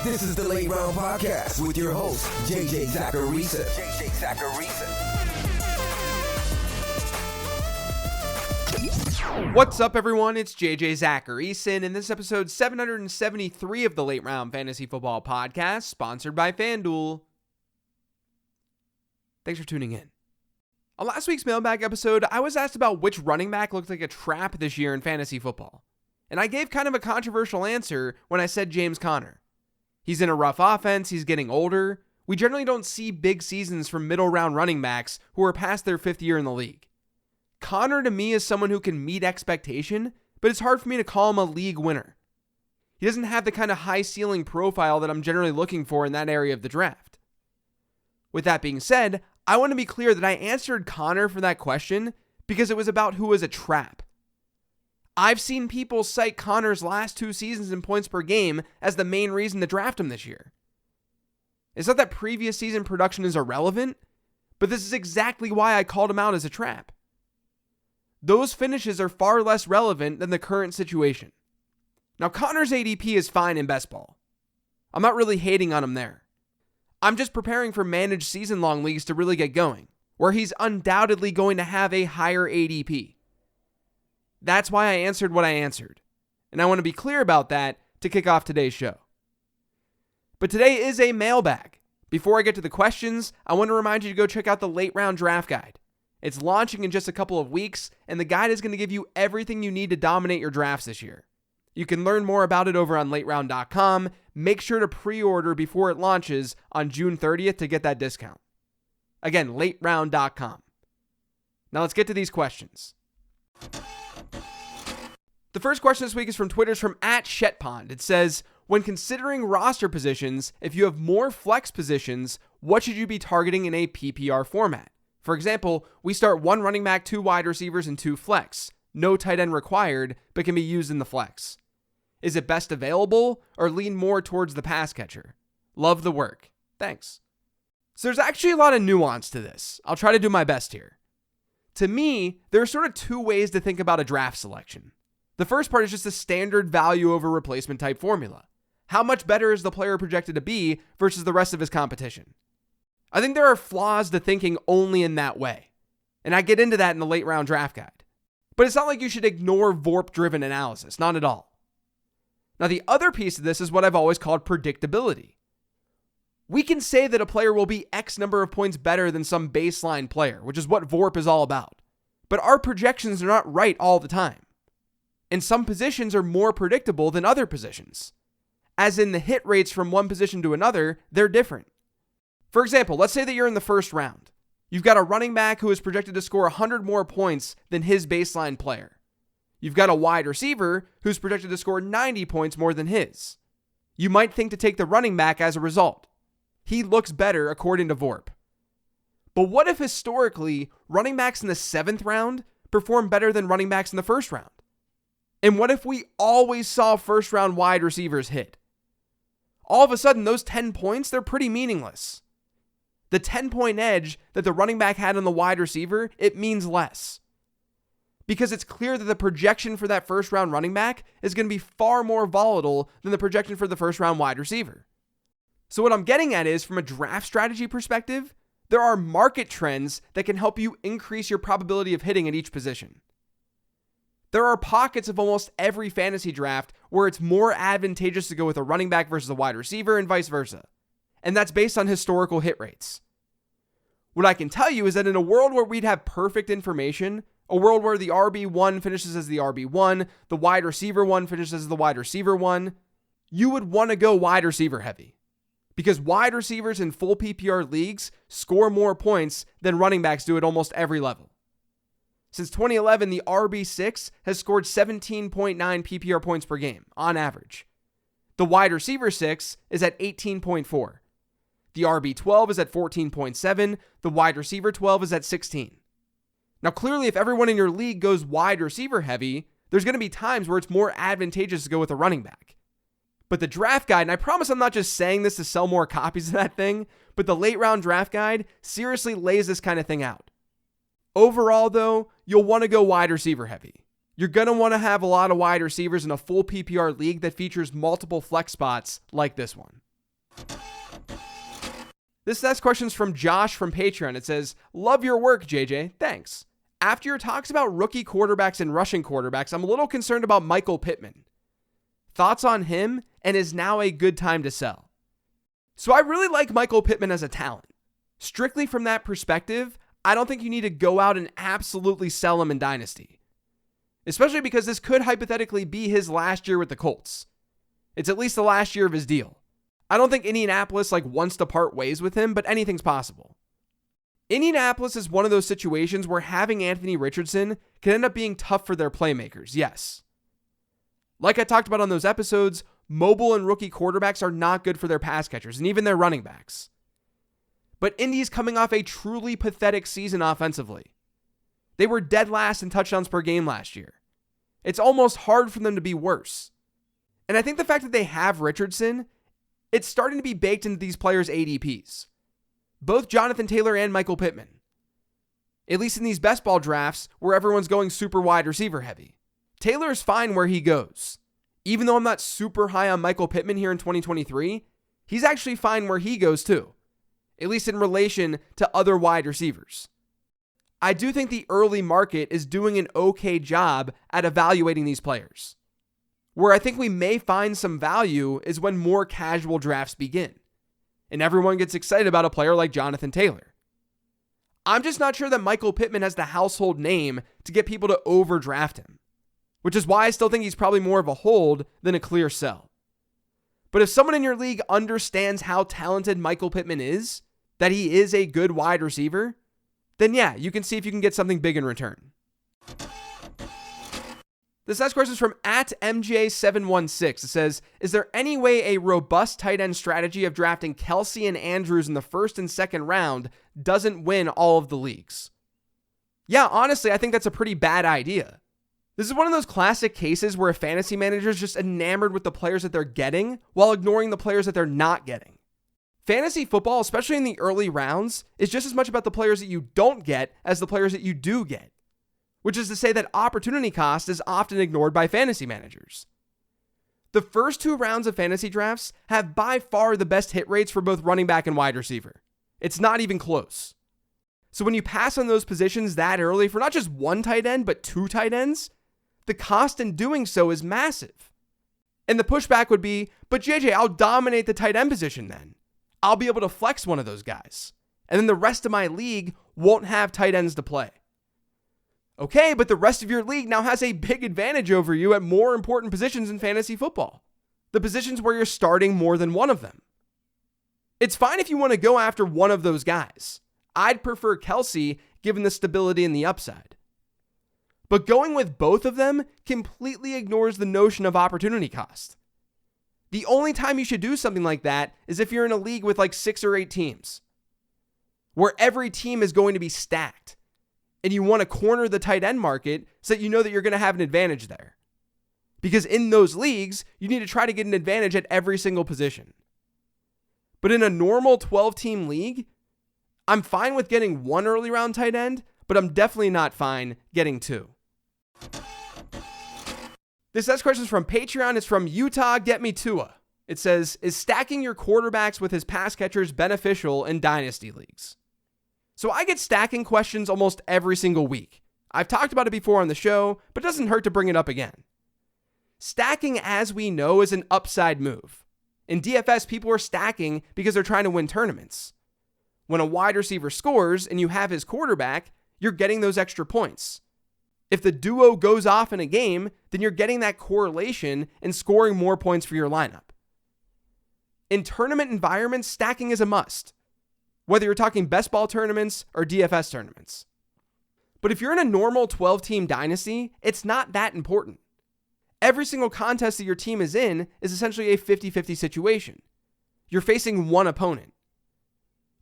This is the Late Round Podcast with your host, JJ Zacharisa. What's up, everyone? It's JJ Zacharisa, and this is episode 773 of the Late Round Fantasy Football Podcast, sponsored by FanDuel. Thanks for tuning in. On last week's Mailbag episode, I was asked about which running back looked like a trap this year in fantasy football. And I gave kind of a controversial answer when I said James Conner. He's in a rough offense, he's getting older. We generally don't see big seasons from middle round running backs who are past their 5th year in the league. Conner to me is someone who can meet expectation, but it's hard for me to call him a league winner. He doesn't have the kind of high ceiling profile that I'm generally looking for in that area of the draft. With that being said, I want to be clear that I answered Conner for that question because it was about who was a trap. I've seen people cite Conner's last 2 seasons in points per game as the main reason to draft him this year. It's not that previous season production is irrelevant, but this is exactly why I called him out as a trap. Those finishes are far less relevant than the current situation. Now, Conner's ADP is fine in best ball. I'm not really hating on him there. I'm just preparing for managed season-long leagues to really get going, where he's undoubtedly going to have a higher ADP. That's why I answered what I answered, and I want to be clear about that to kick off today's show. But today is a mailbag. Before I get to the questions, I want to remind you to go check out the Late Round Draft Guide. It's launching in just a couple of weeks, and the guide is going to give you everything you need to dominate your drafts this year. You can learn more about it over on lateround.com. Make sure to pre-order before it launches on June 30th to get that discount. Again, lateround.com. Now let's get to these questions. The first question this week is from Twitter's from @Shetpond. It says, when considering roster positions, if you have more flex positions, what should you be targeting in a PPR format? For example, we start 1 running back, 2 wide receivers, and 2 flex. No tight end required, but can be used in the flex. Is it best available or lean more towards the pass catcher? Love the work. Thanks. So there's actually a lot of nuance to this. I'll try to do my best here. To me, there are sort of 2 ways to think about a draft selection. The first part is just a standard value over replacement type formula. How much better is the player projected to be versus the rest of his competition? I think there are flaws to thinking only in that way, and I get into that in the Late Round Draft Guide. But it's not like you should ignore VORP-driven analysis, not at all. Now, the other piece of this is what I've always called predictability. We can say that a player will be X number of points better than some baseline player, which is what VORP is all about. But our projections are not right all the time. And some positions are more predictable than other positions. As in the hit rates from one position to another, they're different. For example, let's say that you're in the first round. You've got a running back who is projected to score 100 more points than his baseline player. You've got a wide receiver who's projected to score 90 points more than his. You might think to take the running back as a result. He looks better according to VORP. But what if historically running backs in the 7th round perform better than running backs in the 1st round? And what if we always saw 1st round wide receivers hit? All of a sudden, those 10 points, they're pretty meaningless. The 10-point edge that the running back had on the wide receiver, it means less. Because it's clear that the projection for that 1st round running back is going to be far more volatile than the projection for the 1st round wide receiver. So what I'm getting at is, from a draft strategy perspective, there are market trends that can help you increase your probability of hitting at each position. There are pockets of almost every fantasy draft where it's more advantageous to go with a running back versus a wide receiver and vice versa. And that's based on historical hit rates. What I can tell you is that in a world where we'd have perfect information, a world where the RB1 finishes as the RB1, the wide receiver 1 finishes as the wide receiver 1, you would want to go wide receiver heavy. Because wide receivers in full PPR leagues score more points than running backs do at almost every level. Since 2011, the RB6 has scored 17.9 PPR points per game, on average. The wide receiver 6 is at 18.4. The RB12 is at 14.7. The wide receiver 12 is at 16. Now, clearly, if everyone in your league goes wide receiver heavy, there's going to be times where it's more advantageous to go with a running back. But the draft guide, and I promise I'm not just saying this to sell more copies of that thing, but the Late Round Draft Guide seriously lays this kind of thing out. Overall, though, you'll want to go wide receiver heavy. You're going to want to have a lot of wide receivers in a full PPR league that features multiple flex spots like this one. This next question is from Josh from Patreon. It says, love your work, JJ. Thanks. After your talks about rookie quarterbacks and rushing quarterbacks, I'm a little concerned about Michael Pittman. Thoughts on him, and is now a good time to sell? So I really like Michael Pittman as a talent. Strictly from that perspective, I don't think you need to go out and absolutely sell him in Dynasty. Especially because this could hypothetically be his last year with the Colts. It's at least the last year of his deal. I don't think Indianapolis wants to part ways with him, but anything's possible. Indianapolis is one of those situations where having Anthony Richardson can end up being tough for their playmakers, yes. Like I talked about on those episodes, mobile and rookie quarterbacks are not good for their pass catchers and even their running backs. But Indy's coming off a truly pathetic season offensively. They were dead last in touchdowns per game last year. It's almost hard for them to be worse. And I think the fact that they have Richardson, it's starting to be baked into these players' ADPs. Both Jonathan Taylor and Michael Pittman. At least in these best ball drafts where everyone's going super wide receiver heavy. Taylor is fine where he goes. Even though I'm not super high on Michael Pittman here in 2023, he's actually fine where he goes too. At least in relation to other wide receivers. I do think the early market is doing an okay job at evaluating these players. Where I think we may find some value is when more casual drafts begin, and everyone gets excited about a player like Jonathan Taylor. I'm just not sure that Michael Pittman has the household name to get people to overdraft him, which is why I still think he's probably more of a hold than a clear sell. But if someone in your league understands how talented Michael Pittman is, that he is a good wide receiver, then yeah, you can see if you can get something big in return. This next question is from @MJ716. It says, is there any way a robust tight end strategy of drafting Kelsey and Andrews in the first and second round doesn't win all of the leagues? Yeah, honestly, I think that's a pretty bad idea. This is one of those classic cases where a fantasy manager is just enamored with the players that they're getting while ignoring the players that they're not getting. Fantasy football, especially in the early rounds, is just as much about the players that you don't get as the players that you do get. Which is to say that opportunity cost is often ignored by fantasy managers. The first 2 rounds of fantasy drafts have by far the best hit rates for both running back and wide receiver. It's not even close. So when you pass on those positions that early for not just 1 tight end, but 2 tight ends, the cost in doing so is massive. And the pushback would be, but JJ, I'll dominate the tight end position then. I'll be able to flex one of those guys. And then the rest of my league won't have tight ends to play. Okay, but the rest of your league now has a big advantage over you at more important positions in fantasy football. The positions where you're starting more than one of them. It's fine if you want to go after one of those guys. I'd prefer Kelsey given the stability and the upside. But going with both of them completely ignores the notion of opportunity cost. The only time you should do something like that is if you're in a league with 6 or 8 teams, where every team is going to be stacked. And you want to corner the tight end market so that you know that you're going to have an advantage there. Because in those leagues, you need to try to get an advantage at every single position. But in a normal 12-team league, I'm fine with getting 1 early round tight end, but I'm definitely not fine getting 2. This next question is from Patreon. It's from Utah Get Me Tua. It says, is stacking your quarterbacks with his pass catchers beneficial in dynasty leagues? So I get stacking questions almost every single week. I've talked about it before on the show, but it doesn't hurt to bring it up again. Stacking, as we know, is an upside move. In DFS, people are stacking because they're trying to win tournaments. When a wide receiver scores and you have his quarterback, you're getting those extra points. If the duo goes off in a game, then you're getting that correlation and scoring more points for your lineup. In tournament environments, stacking is a must. Whether you're talking best ball tournaments or DFS tournaments. But if you're in a normal 12-team dynasty, it's not that important. Every single contest that your team is in is essentially a 50-50 situation. You're facing one opponent.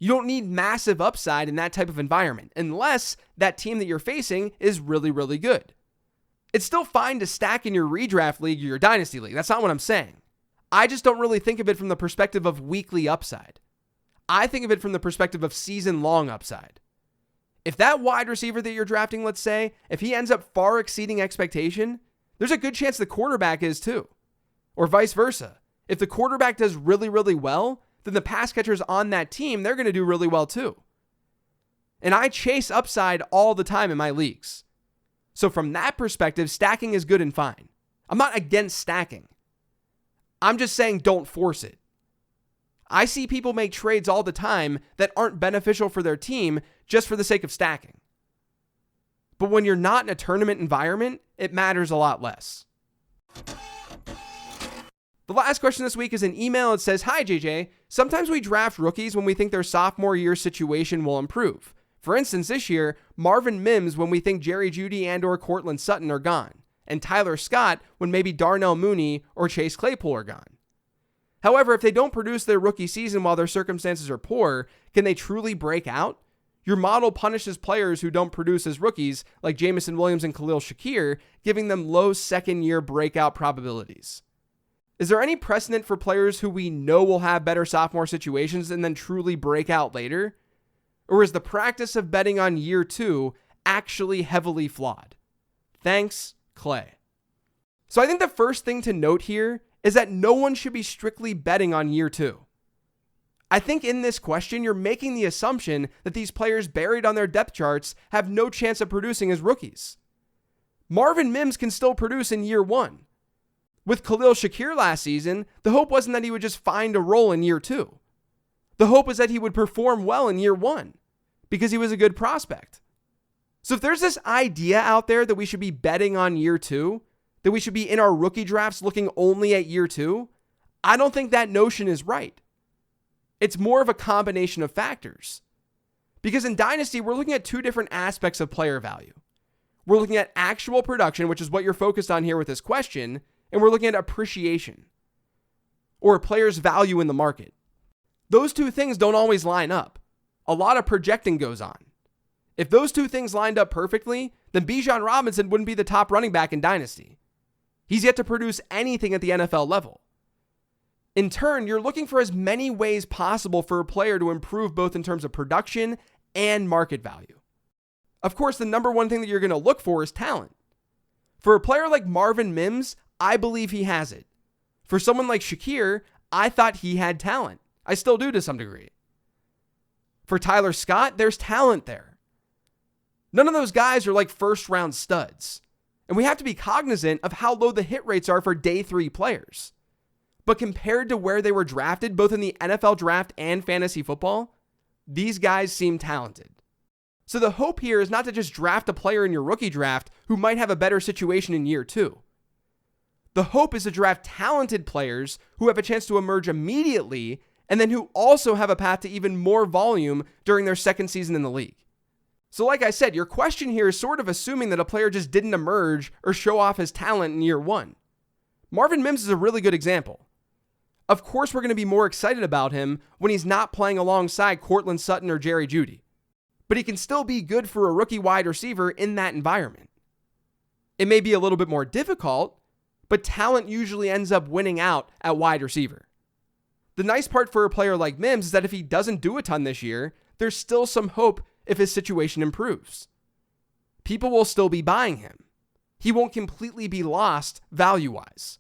You don't need massive upside in that type of environment, unless that team that you're facing is really, really good. It's still fine to stack in your redraft league or your dynasty league. That's not what I'm saying. I just don't really think of it from the perspective of weekly upside. I think of it from the perspective of season-long upside. If that wide receiver that you're drafting, let's say, if he ends up far exceeding expectation, there's a good chance the quarterback is too. Or vice versa. If the quarterback does really, really well, then the pass catchers on that team, they're going to do really well too. And I chase upside all the time in my leagues. So from that perspective, stacking is good and fine. I'm not against stacking. I'm just saying don't force it. I see people make trades all the time that aren't beneficial for their team just for the sake of stacking. But when you're not in a tournament environment, it matters a lot less. The last question this week is an email. It says, "Hi JJ, sometimes we draft rookies when we think their sophomore year situation will improve. For instance, this year, Marvin Mims when we think Jerry Jeudy and or Cortland Sutton are gone, and Tyler Scott when maybe Darnell Mooney or Chase Claypool are gone. However, if they don't produce their rookie season while their circumstances are poor, can they truly break out? Your model punishes players who don't produce as rookies, like Jamison Williams and Khalil Shakir, giving them low second-year breakout probabilities. Is there any precedent for players who we know will have better sophomore situations and then truly break out later? Or is the practice of betting on year 2 actually heavily flawed? Thanks, Clay." So I think the first thing to note here is that no one should be strictly betting on year 2. I think in this question, you're making the assumption that these players buried on their depth charts have no chance of producing as rookies. Marvin Mims can still produce in year 1. With Khalil Shakir last season, the hope wasn't that he would just find a role in year 2. The hope was that he would perform well in year 1 because he was a good prospect. So if there's this idea out there that we should be betting on year 2, that we should be in our rookie drafts looking only at year 2, I don't think that notion is right. It's more of a combination of factors. Because in Dynasty, we're looking at 2 different aspects of player value. We're looking at actual production, which is what you're focused on here with this question, and we're looking at appreciation, or a player's value in the market. Those 2 things don't always line up. A lot of projecting goes on. If those 2 things lined up perfectly, then Bijan Robinson wouldn't be the top running back in Dynasty. He's yet to produce anything at the NFL level. In turn, you're looking for as many ways possible for a player to improve both in terms of production and market value. Of course, the number one thing that you're going to look for is talent. For a player like Marvin Mims, I believe he has it. For someone like Shakir, I thought he had talent. I still do to some degree. For Tyler Scott, there's talent there. None of those guys are like first-round studs. And we have to be cognizant of how low the hit rates are for day 3 players. But compared to where they were drafted, both in the NFL draft and fantasy football, these guys seem talented. So the hope here is not to just draft a player in your rookie draft who might have a better situation in year 2. The hope is to draft talented players who have a chance to emerge immediately and then who also have a path to even more volume during their second season in the league. So like I said, your question here is sort of assuming that a player just didn't emerge or show off his talent in year 1. Marvin Mims is a really good example. Of course, we're going to be more excited about him when he's not playing alongside Cortland Sutton or Jerry Jeudy. But he can still be good for a rookie wide receiver in that environment. It may be a little bit more difficult, but talent usually ends up winning out at wide receiver. The nice part for a player like Mims is that if he doesn't do a ton this year, there's still some hope if his situation improves. People will still be buying him. He won't completely be lost value-wise.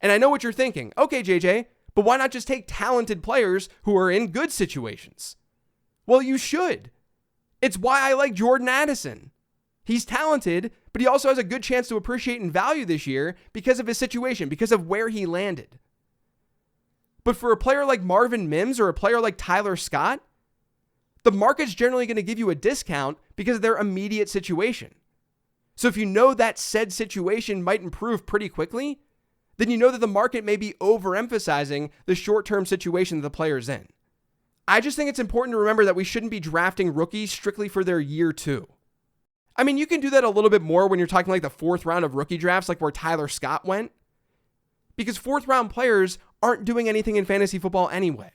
And I know what you're thinking. Okay, JJ, but why not just take talented players who are in good situations? Well, you should. It's why I like Jordan Addison. He's talented, but he also has a good chance to appreciate in value this year because of his situation, because of where he landed. But for a player like Marvin Mims or a player like Tyler Scott, the market's generally going to give you a discount because of their immediate situation. So if you know that said situation might improve pretty quickly, then you know that the market may be overemphasizing the short-term situation that the player's in. I just think it's important to remember that we shouldn't be drafting rookies strictly for their year 2. I mean, you can do that a little bit more when you're talking like the 4th round of rookie drafts, like where Tyler Scott went. Because 4th round players aren't doing anything in fantasy football anyway.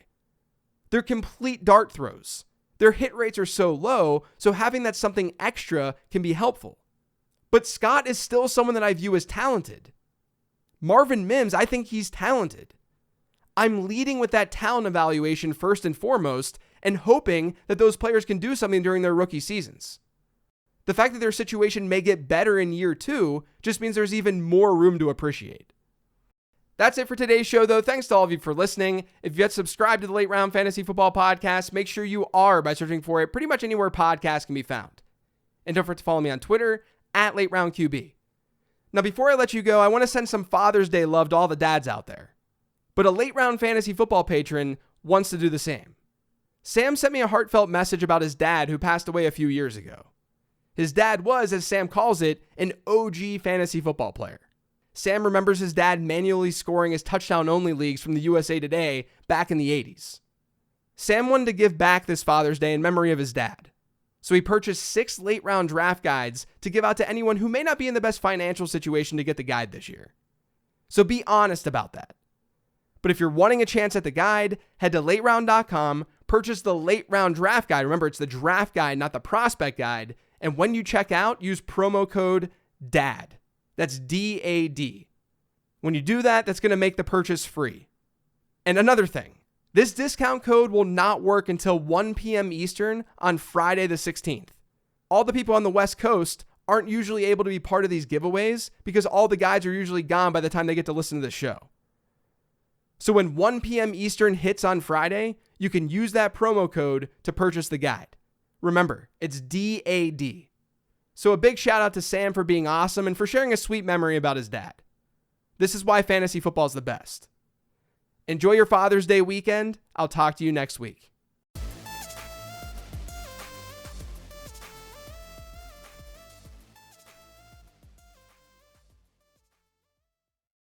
They're complete dart throws. Their hit rates are so low, so having that something extra can be helpful. But Scott is still someone that I view as talented. Marvin Mims, I think he's talented. I'm leading with that talent evaluation first and foremost and hoping that those players can do something during their rookie seasons. The fact that their situation may get better in year 2 just means there's even more room to appreciate. That's it for today's show, though. Thanks to all of you for listening. If you have subscribed to the Late Round Fantasy Football Podcast, make sure you are by searching for it pretty much anywhere podcasts can be found. And don't forget to follow me on Twitter at LateRoundQB. Now, before I let you go, I want to send some Father's Day love to all the dads out there. But a Late Round Fantasy Football patron wants to do the same. Sam sent me a heartfelt message about his dad who passed away a few years ago. His dad was, as Sam calls it, an OG fantasy football player. Sam remembers his dad manually scoring his touchdown-only leagues from the USA Today back in the 80s. Sam wanted to give back this Father's Day in memory of his dad. So he purchased 6 late-round draft guides to give out to anyone who may not be in the best financial situation to get the guide this year. So be honest about that. But if you're wanting a chance at the guide, head to lateround.com, purchase the late-round draft guide. Remember, it's the draft guide, not the prospect guide. And when you check out, use promo code DAD. That's DAD. When you do that, that's going to make the purchase free. And another thing, this discount code will not work until 1 p.m. Eastern on Friday the 16th. All the people on the West Coast aren't usually able to be part of these giveaways because all the guides are usually gone by the time they get to listen to the show. So when 1 p.m. Eastern hits on Friday, you can use that promo code to purchase the guide. Remember, it's DAD. So a big shout out to Sam for being awesome and for sharing a sweet memory about his dad. This is why fantasy football is the best. Enjoy your Father's Day weekend. I'll talk to you next week.